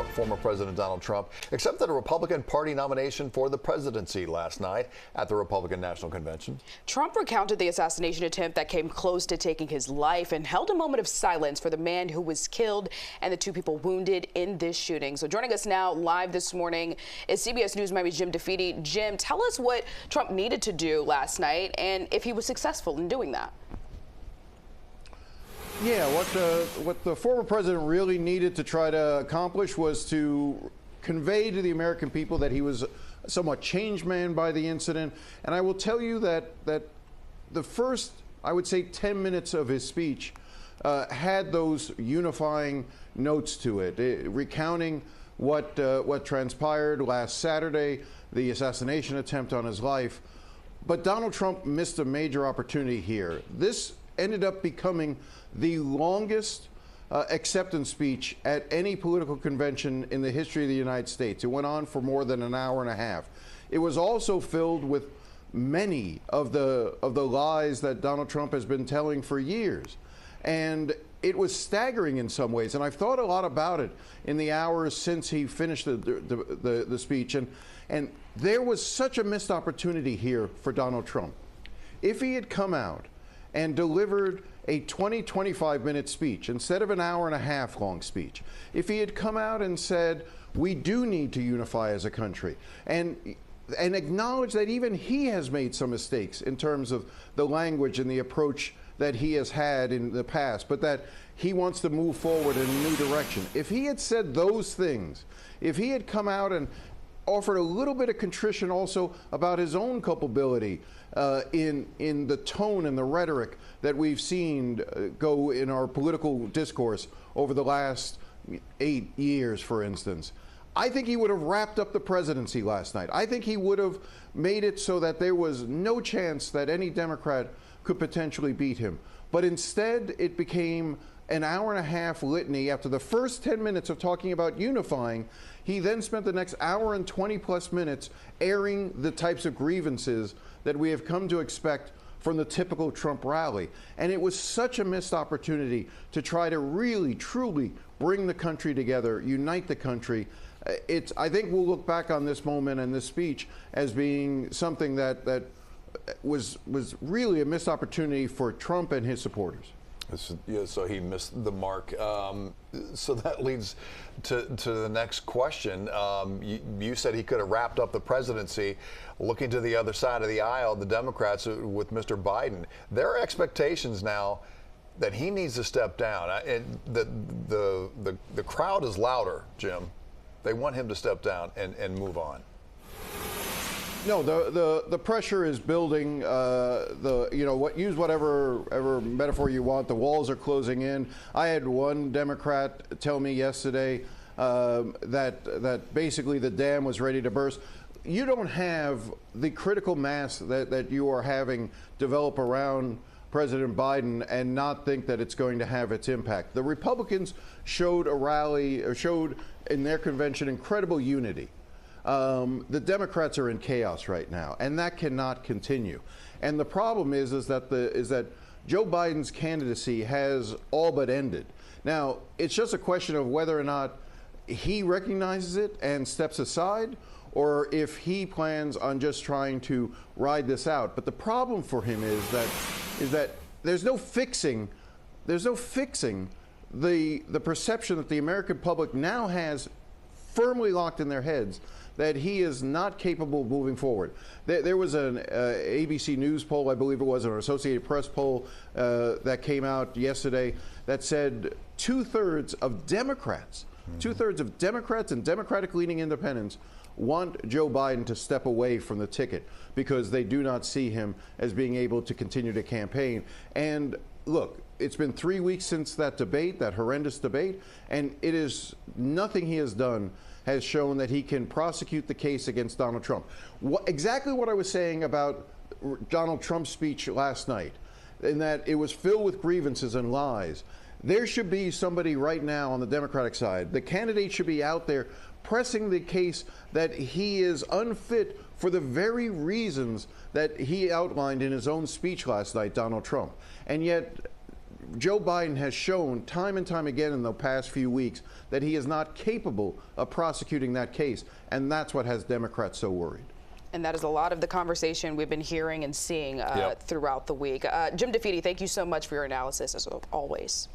former President Donald Trump accepted a Republican Party nomination for the presidency last night at the Republican National Convention. Trump recounted the assassination attempt that came close to taking his life and held a moment of silence for the man who was killed and the two people wounded in this shooting. So joining us now live this morning is CBS News Miami's Jim DeFede. Jim, tell us what Trump needed to do last night and if he was successful in doing that. Yeah, what the former president really needed to try to accomplish was to convey to the American people that he was a somewhat changed man by the incident. And I will tell you that the first, I would say, 10 minutes of his speech had those unifying notes to it, recounting what transpired last Saturday, the assassination attempt on his life. But Donald Trump missed a major opportunity here. This ended up becoming the longest acceptance speech at any political convention in the history of the United States. It went on for more than an hour and a half. It was also filled with many of the lies that Donald Trump has been telling for years. And it was staggering in some ways. And I've thought a lot about it in the hours since he finished the speech. And there was such a missed opportunity here for Donald Trump. If he had come out and delivered a 25-minute speech instead of an hour and a half long speech, if he had come out and said, we do need to unify as a country, and acknowledge that even he has made some mistakes in terms of the language and the approach that he has had in the past, but that he wants to move forward in a new direction. If he had said those things, if he had come out and offered a little bit of contrition also about his own culpability in the tone and the rhetoric that we've seen go in our political discourse over the last 8 years, for instance, I think he would have wrapped up the presidency last night. I think he would have made it so that there was no chance that any Democrat could potentially beat him. But instead, it became an hour and a half litany. After the first 10 minutes of talking about unifying, he then spent the next hour and 20+ minutes airing the types of grievances that we have come to expect from the typical Trump rally. And it was such a missed opportunity to try to really, truly bring the country together, unite the country. I think we'll look back on this moment and this speech as being something that was really a missed opportunity for Trump and his supporters. Yeah, so he missed the mark. So that leads to the next question. You said he could have wrapped up the presidency. Looking to the other side of the aisle, the Democrats with Mr. Biden, there are expectations now that he needs to step down. The crowd is louder, Jim. They want him to step down and move on. No, the pressure is building. Use whatever metaphor you want. The walls are closing in. I had one Democrat tell me yesterday that basically the dam was ready to burst. You don't have the critical mass that you are having develop around President Biden and not think that it's going to have its impact. The Republicans showed in their convention incredible unity. The Democrats are in chaos right now, and that cannot continue. And the problem is that Joe Biden's candidacy has all but ended. Now, it's just a question of whether or not he recognizes it and steps aside, or if he plans on just trying to ride this out. But the problem for him is that there's no fixing the perception that the American public now has firmly locked in their heads that he is not capable of moving forward. There was an ABC News poll, I believe it was, or Associated Press poll that came out yesterday that said two-thirds of Democrats and Democratic-leaning independents want Joe Biden to step away from the ticket because they do not see him as being able to continue to campaign. And look, it's been 3 weeks since that debate, that horrendous debate, and it is nothing he has done has shown that he can prosecute the case against Donald Trump. Exactly what I was saying about Donald Trump's speech last night, in that it was filled with grievances and lies. There should be somebody right now on the Democratic side. The candidate should be out there pressing the case that he is unfit for the very reasons that he outlined in his own speech last night, Donald Trump. And yet, Joe Biden has shown time and time again in the past few weeks that he is not capable of prosecuting that case, and that's what has Democrats so worried. And that is a lot of the conversation we've been hearing and seeing throughout the week. Jim DeFede, thank you so much for your analysis, as always.